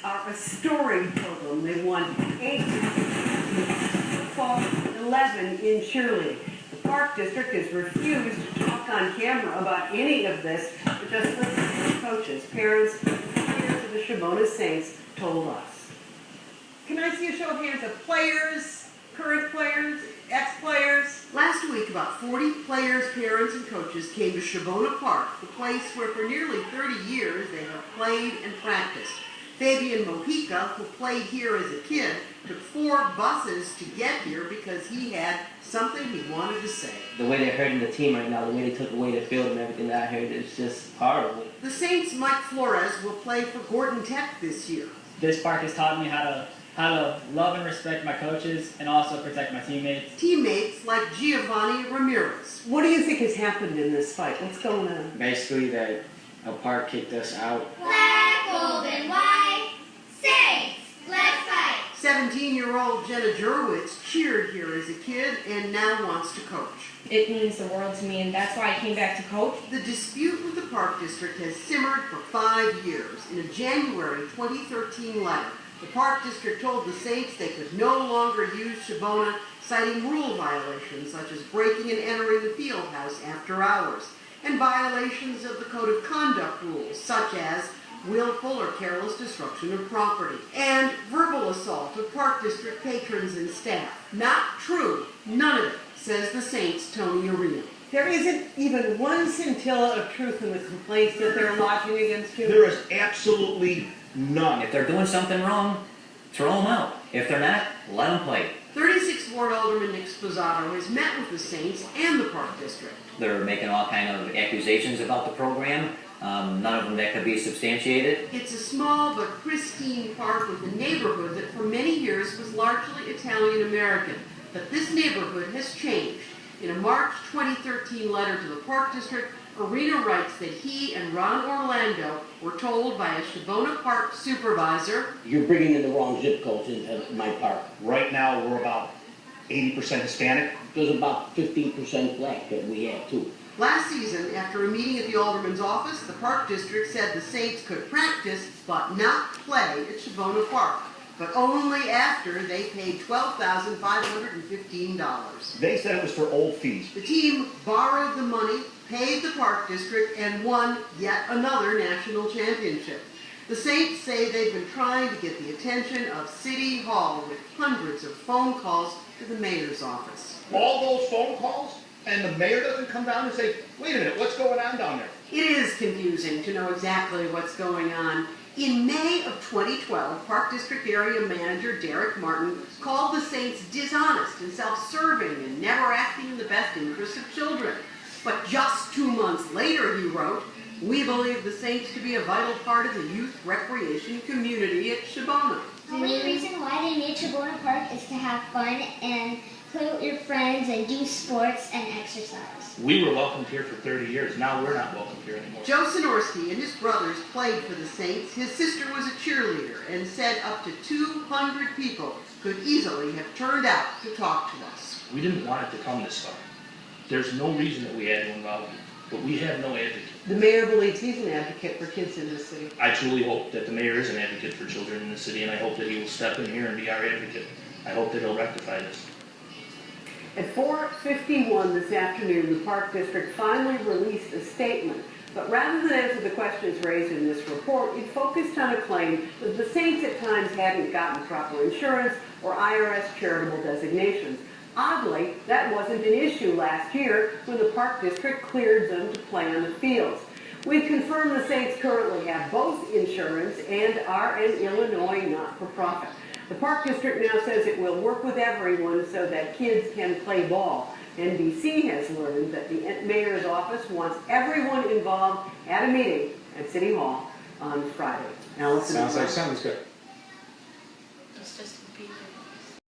are a storied program. They won 8 football, 11 in cheerleading. The Park District has refused to talk on camera about any of this, but just listen to the coaches, parents, and players of the Shabbona Saints told us. Can I see a show of hands of players, current players, ex-players? Last week, about 40 players, parents, and coaches came to Shabbona Park, the place where for nearly 30 years they have played and practiced. Fabian Mojica, who played here as a kid, took 4 buses to get here because he had something he wanted to say. The way they're hurting the team right now, the way they took away the field and everything that I heard, is just horrible. The Saints' Mike Flores will play for Gordon Tech this year. This park has taught me how to love and respect my coaches and also protect my teammates. Teammates like Giovanni Ramirez. What do you think has happened in this fight? What's going on? Basically, that a park kicked us out. Black, gold, and white, Saints, let's fight. 17-year-old Jenna Jurwitz cheered here as a kid and now wants to coach. It means the world to me, and that's why I came back to coach. The dispute with the Park District has simmered for 5 years. In a January 2013 letter, the Park District told the Saints they could no longer use Shabbona, citing rule violations such as breaking and entering the field house after hours, and violations of the Code of Conduct rules, such as willful or careless destruction of property, and verbal assault of Park District patrons and staff. Not true. None of it, says the Saints' Tony Arena. There isn't even one scintilla of truth in the complaints that they're lodging against you? There is absolutely none. If they're doing something wrong, throw them out. If they're not, let them play. 36th Ward Alderman Nick Sposato has met with the Saints and the Park District. They're making all kind of accusations about the program, none of them that could be substantiated. It's a small but pristine park with a neighborhood that for many years was largely Italian-American. But this neighborhood has changed. In a March 2013 letter to the Park District, Arena writes that he and Ron Orlando were told by a Shabbona Park supervisor, "You're bringing in the wrong zip codes into my park." Right now, we're about 80% Hispanic. There's about 15% black that we have, too. Last season, after a meeting at the Alderman's office, the Park District said the Saints could practice but not play at Shabbona Park, but only after they paid $12,515. They said it was for old fees. The team borrowed the money, paid the Park District, and won yet another national championship. The Saints say they've been trying to get the attention of City Hall with hundreds of phone calls to the mayor's office. All those phone calls, and the mayor doesn't come down and say, wait a minute, what's going on down there? It is confusing to know exactly what's going on. In May of 2012, Park District Area Manager Derek Martin called the Saints dishonest and self-serving and never acting in the best interests of children. But just 2 months later, he wrote, "We believe the Saints to be a vital part of the youth recreation community at Shabbona." The only reason why they made Shabbona Park is to have fun and play with your friends and do sports and exercise. We were welcomed here for 30 years. Now we're not welcomed here anymore. Joe Sinorski and his brothers played for the Saints. His sister was a cheerleader and said up to 200 people could easily have turned out to talk to us. We didn't want it to come this far. There's no reason that we had to involve you, but we have no advocate. The mayor believes he's an advocate for kids in the city. I truly hope that the mayor is an advocate for children in the city, and I hope that he will step in here and be our advocate. I hope that he'll rectify this. At 4:51 this afternoon, the Park District finally released a statement. But rather than answer the questions raised in this report, it focused on a claim that the Saints at times hadn't gotten proper insurance or IRS charitable designations. Oddly, that wasn't an issue last year when the Park District cleared them to play on the fields. We've confirmed the Saints currently have both insurance and are an Illinois not-for-profit. The Park District now says it will work with everyone so that kids can play ball. NBC has learned that the mayor's office wants everyone involved at a meeting at City Hall on Friday. Allison, Sounds like something's good. It's just